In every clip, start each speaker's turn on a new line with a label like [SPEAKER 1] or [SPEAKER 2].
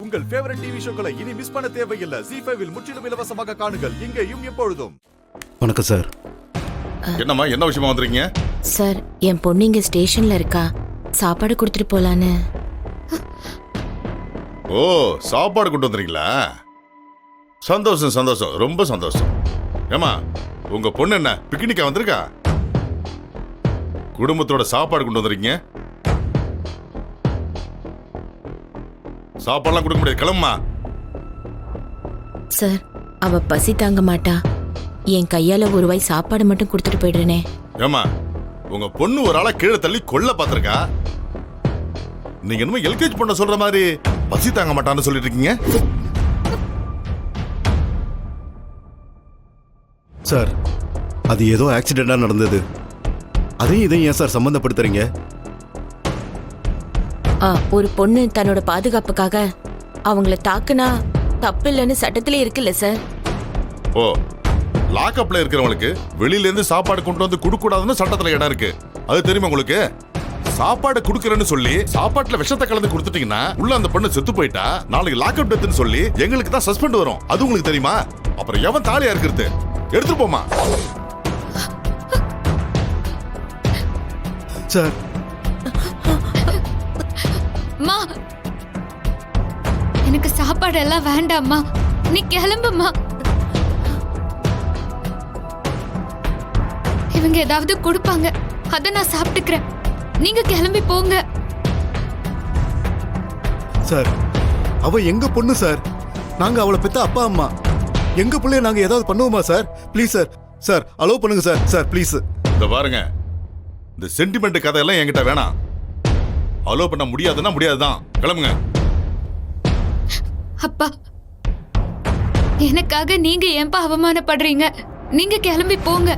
[SPEAKER 1] உங்கள் favourite TV ஷோக்களை இனி miss பண்ண தேவையில்லை. ZEE5 இல் முற்றிலும் இலவசமாக காணுங்கள். இங்கேயும் எப்பொழுதும்.
[SPEAKER 2] வணக்கம் சார்.
[SPEAKER 3] என்னம்மா, என்ன விஷயமா வந்திருக்கீங்க?
[SPEAKER 4] சார், என் பொண்ணு இங்க ஸ்டேஷன்ல இருக்கா. சாப்பாடு கொடுத்துட்டு போலான்னு.
[SPEAKER 3] ஓ, சாப்பாடு கொண்டு வந்துறீங்களா? சந்தோஷம் சந்தோஷம், ரொம்ப சந்தோஷம். ஏமா, உங்க பொண்ணு என்ன பிக்னிக்கா வந்திருக்கா? குடும்பத்தோட சாப்பாடு கொண்டு வந்துருக்கீங்க. சாப்பாடுலாம் கொடுக்க முடியாது, கிளம்புமா.
[SPEAKER 4] சார், அவ பசி தாங்க மாட்டா. என் கையால ஒரு வாய் சாப்பாடு மட்டும் கொடுத்துட்டு போயிடுறேனே.
[SPEAKER 3] ஏமா, உங்க பொண்ணு ஒரு ஆளா கீழே தள்ளி கொல்ல பாத்திருக்கா. நீங்க என்னமோ எல்கேஜி பண்ண சொல்ற மாதிரி பசி தாங்க மாட்டான்னு சொல்லிட்டு இருக்கீங்க.
[SPEAKER 2] சார், அது ஏதோ ஆக்சிடென்டா நடந்தது. அதையும் இதையும் ஏன் சார் சம்பந்தப்படுத்துறீங்க?
[SPEAKER 4] ஒரு பொண்ணு தன்னோட பாதுகாப்புக்காக அவங்கள தாக்குனா தப்பு இல்லைன்னு சட்டத்திலே இருக்குல்ல சார்.
[SPEAKER 3] ஓ, லாக்அப்ல இருக்கிறவங்களுக்கு வெளியில இருந்து சாப்பாடு கொண்டு வந்து கொடுக்க கூடாதுன்னு சட்டத்துல இடம் இருக்கு. அது தெரியுமா உங்களுக்கு? சாப்பாடு குடுக்கறேன்னு சொல்லி சாப்பாட்டுல விஷத்தை கலந்து கொடுத்துட்டீங்கன்னா உள்ள அந்த பொண்ணு செத்து போயிட்டா நாளைக்கு லாக்அப் டெத்னு சொல்லி எங்களுக்கு தான் சஸ்பெண்ட் வரும். அது உங்களுக்கு தெரியுமா? அப்புறம் எவன் தாலியா இருக்கிறது? எடுத்துட்டு போமா.
[SPEAKER 2] சார்,
[SPEAKER 5] அம்மா, எனக்கு சாப்பாடு எல்லாம் வேண்டாம்மா. நீ கிளம்புமா. இவங்க ஏதாவது கொடுப்பாங்க, அத நான் சாப்பிட்டுக்கிறேன். நீங்க கிளம்பி போங்க.
[SPEAKER 2] சார், அவ எங்க பொண்ணு சார். நாங்க அவளை பெத்த அப்பா அம்மா. எங்க பிள்ளைய நாங்க ஏதாவது பண்ணுவோமா sir? Please sir. Sir, allow பண்ணுங்க சார். Sir, please.
[SPEAKER 3] இந்த பாருங்க, இந்த சென்டிமெண்ட் கதையெல்லாம் என்கிட்ட வேணாம். அலோவ் பண்ண முடியாதுன்னா முடியாதுதான். கிளம்புங்க.
[SPEAKER 5] அப்பா, எனக்காக நீங்க ஏன்பா அவமானப்படுறீங்க? நீங்க கிளம்பி போங்க,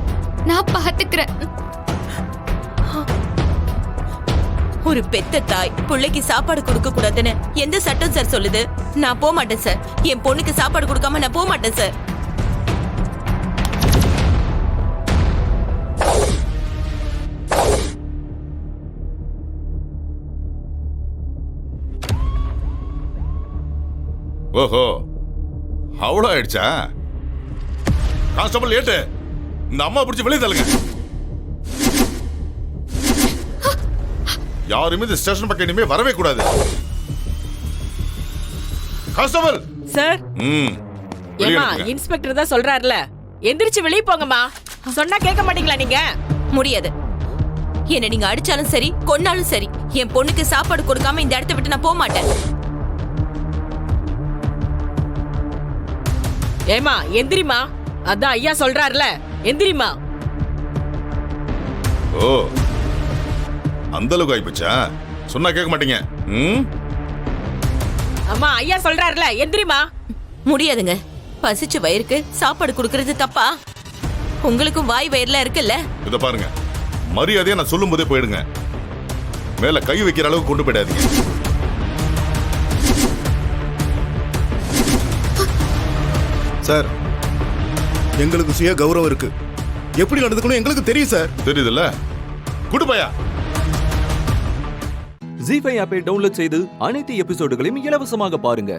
[SPEAKER 5] நான் பாத்துக்கிறேன்.
[SPEAKER 4] ஒரு பெத்த தாய் பிள்ளைக்கு சாப்பாடு கொடுக்க கூடாதுன்னு எந்த சட்டம் சார் சொல்லுது? நான் போக மாட்டேன் சார். என் பொண்ணுக்கு சாப்பாடு கொடுக்காம நான் போக மாட்டேன் சார்.
[SPEAKER 3] ஓஹோ, அவ்வளோ ஆயிடுச்சா? கான்ஸ்டபிள் ஏட்டு, இந்த அம்மா பிடிச்சி வெளியே தள்ளுங்க. யாருமே இந்த ஸ்டேஷன் பக்கம் இனிமே வரவே கூடாது. Constable
[SPEAKER 6] sir. ஏமா, இன்ஸ்பெக்டர் தான் சொல்றாருல, எந்திரிச்சு வெளிய போங்கம்மா. சொன்னா கேட்க மாட்டீங்களா நீங்க?
[SPEAKER 4] முடியாது. என்ன நீங்க அடிச்சாலும் சரி, கொன்னாலும் சரி, என் பொண்ணுக்கு சாப்பாடு கொடுக்காம இந்த இடத்தை விட்டு நான் போக மாட்டேன்.
[SPEAKER 6] ஏமா, எந்திரிமா. அதான் ஐயா சொல்றாருல, எந்திரிமா.
[SPEAKER 3] ஓ, அந்த அளவுக்கு ஆயிப்போச்சா? சொன்னா கேட்க மாட்டீங்க.
[SPEAKER 6] அம்மா, ஐயா சொல்றாருல, எந்திரிமா.
[SPEAKER 4] முடியாதுங்க. பசிச்ச வயிறுக்கு சாப்பாடு கொடுக்கறது தப்பா? உங்களுக்கும் வாய் வயிறுல இருக்குல்ல?
[SPEAKER 3] இத பாருங்க, மரியாதையா நான் சொல்லும் போதே போயிடுங்க. மேல கை வைக்கிற அளவுக்கு கொண்டு போயிடாதீங்க.
[SPEAKER 2] சார், எங்களுக்கு சுய கௌரவம் இருக்கு. எப்படி நடந்துக்கணும் எங்களுக்கு தெரியும் சார்.
[SPEAKER 3] தெரியுதுல்ல? குடுப்பையா.
[SPEAKER 7] ZEE5 ஆப்பை டவுன்லோட் செய்து அனைத்து எபிசோடுகளையும் இலவசமாக பாருங்க.